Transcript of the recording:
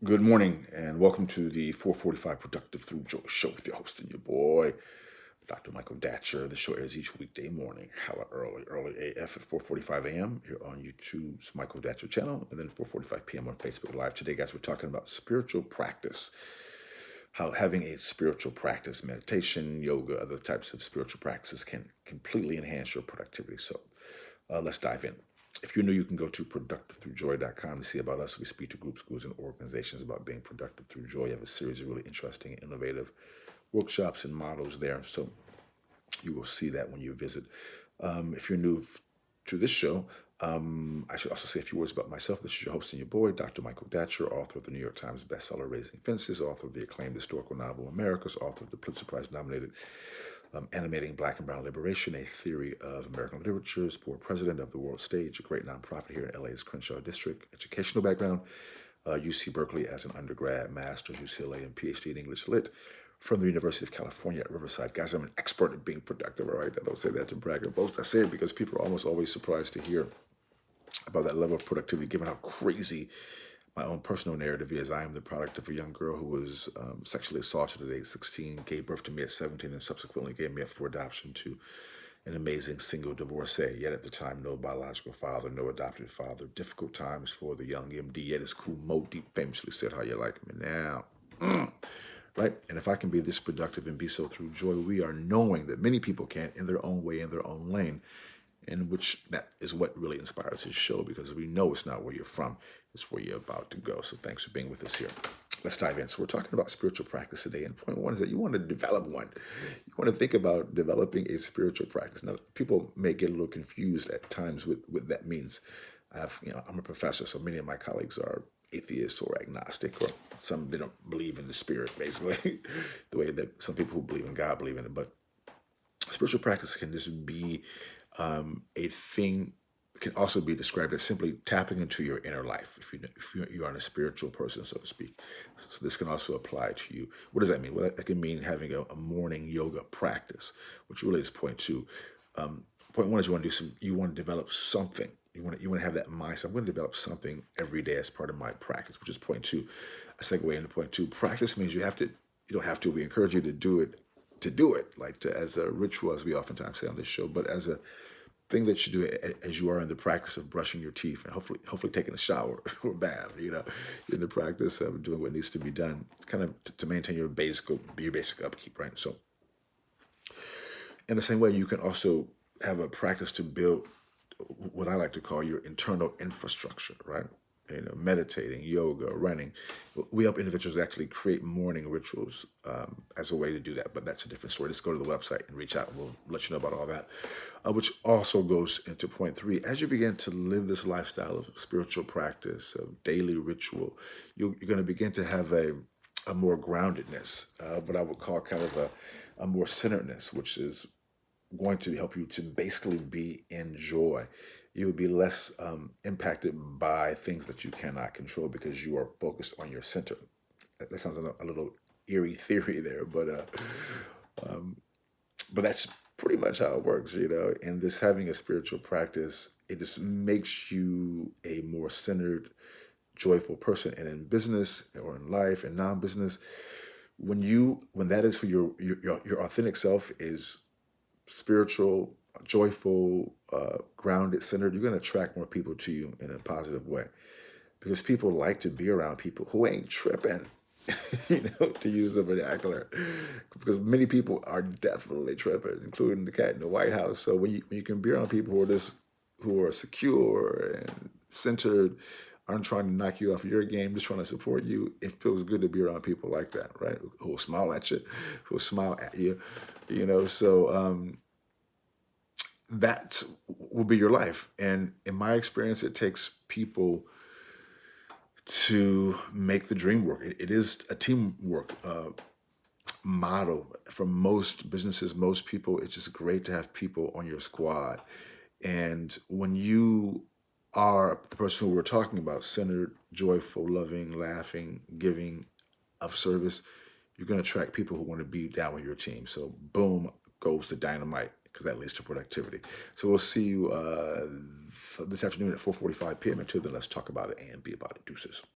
Good morning and welcome to the 445 Productive Through Joy Show with your host and your boy, Dr. Michael Datcher. The show airs each weekday morning, hella early AF at 4:45 a.m. here on YouTube's Michael Datcher channel, and then 4:45 p.m. on Facebook Live. Today, guys, we're talking about spiritual practice, how having a spiritual practice, meditation, yoga, other types of spiritual practices can completely enhance your productivity. So let's dive in. If you're new, you can go to productivethroughjoy.com to see about us. We speak to groups, schools, and organizations about being productive through joy. We have a series of really interesting and innovative workshops and models there. So you will see that when you visit. If you're new to this show, I should also say a few words about myself. This is your host and your boy, Dr. Michael Datcher, author of the New York Times bestseller Raising Fences, author of the acclaimed historical novel Americas, author of the Pulitzer Prize nominated Animating Black and Brown Liberation, a Theory of American Literature's board president of the World Stage, a great nonprofit here in LA's Crenshaw District. Educational background, UC Berkeley as an undergrad, master's, UCLA, and PhD in English Lit from the University of California at Riverside. Guys, I'm an expert at being productive, all right? I don't say that to brag or boast. I say it because people are almost always surprised to hear about that level of productivity, given how crazy my own personal narrative is. I am the product of a young girl who was sexually assaulted at age 16, gave birth to me at 17, and subsequently gave me up for adoption to an amazing single divorcee. Yet at the time, no biological father, no adopted father. Difficult times for the young MD. Yet as cool Mo Deep famously said, "How you like me now?" Right? And if I can be this productive and be so through joy, we are knowing that many people can in their own way, in their own lane, in which that is what really inspires his show, because we know it's not where you're from, it's where you're about to go. So thanks for being with us here. Let's dive in. So we're talking about spiritual practice today, and point one is that you want to develop one. You want to think about developing a spiritual practice. Now, people may get a little confused at times with what that means. I'm a professor, so many of my colleagues are atheists or agnostic, or some they don't believe in the spirit, basically, the way that some people who believe in God believe in it. But spiritual practice can just be a thing, can also be described as simply tapping into your inner life if you are a spiritual person, so to speak. So this can also apply to you. What does that mean? Well, that can mean having a morning yoga practice, which really is point two. Point one is you want to develop something. You want to have that mindset. I'm going to develop something every day as part of my practice, which is point two. A segue into point two. Practice means you don't have to. We encourage you to do it, as a ritual, as we oftentimes say on this show, but as a thing that you do as you are in the practice of brushing your teeth and hopefully taking a shower or bath, in the practice of doing what needs to be done, kind of to maintain your basic upkeep, right? So in the same way, you can also have a practice to build what I like to call your internal infrastructure, right? Meditating, yoga, running. We help individuals actually create morning rituals as a way to do that, but that's a different story. Just go to the website and reach out. We'll let you know about all that, which also goes into point three. As you begin to live this lifestyle of spiritual practice, of daily ritual, you're going to begin to have a more groundedness, what I would call kind of a more centeredness, which is going to help you to basically be in joy. You will be less impacted by things that you cannot control because you are focused on your center. That sounds a little eerie theory there, but that's pretty much how it works, And this having a spiritual practice, it just makes you a more centered, joyful person. And in business or in life and non-business, when that is for your authentic self is spiritual, joyful, grounded, centered, you're going to attract more people to you in a positive way, because people like to be around people who ain't tripping, to use the vernacular, because many people are definitely tripping, including the cat in the White House. So when you can be around people who are secure and centered, aren't trying to knock you off your game, just trying to support you, it feels good to be around people like that, right? Who will smile at you, who will smile at you, So that will be your life. And in my experience, it takes people to make the dream work. It is a teamwork model. For most businesses, most people, it's just great to have people on your squad. And when you are the person who we're talking about, centered, joyful, loving, laughing, giving, of service, you're going to attract people who want to be down with your team. So boom goes the dynamite, because that leads to productivity. So we'll see you this afternoon at 4:45 p.m. Until then, let's talk about it and be about it. Deuces.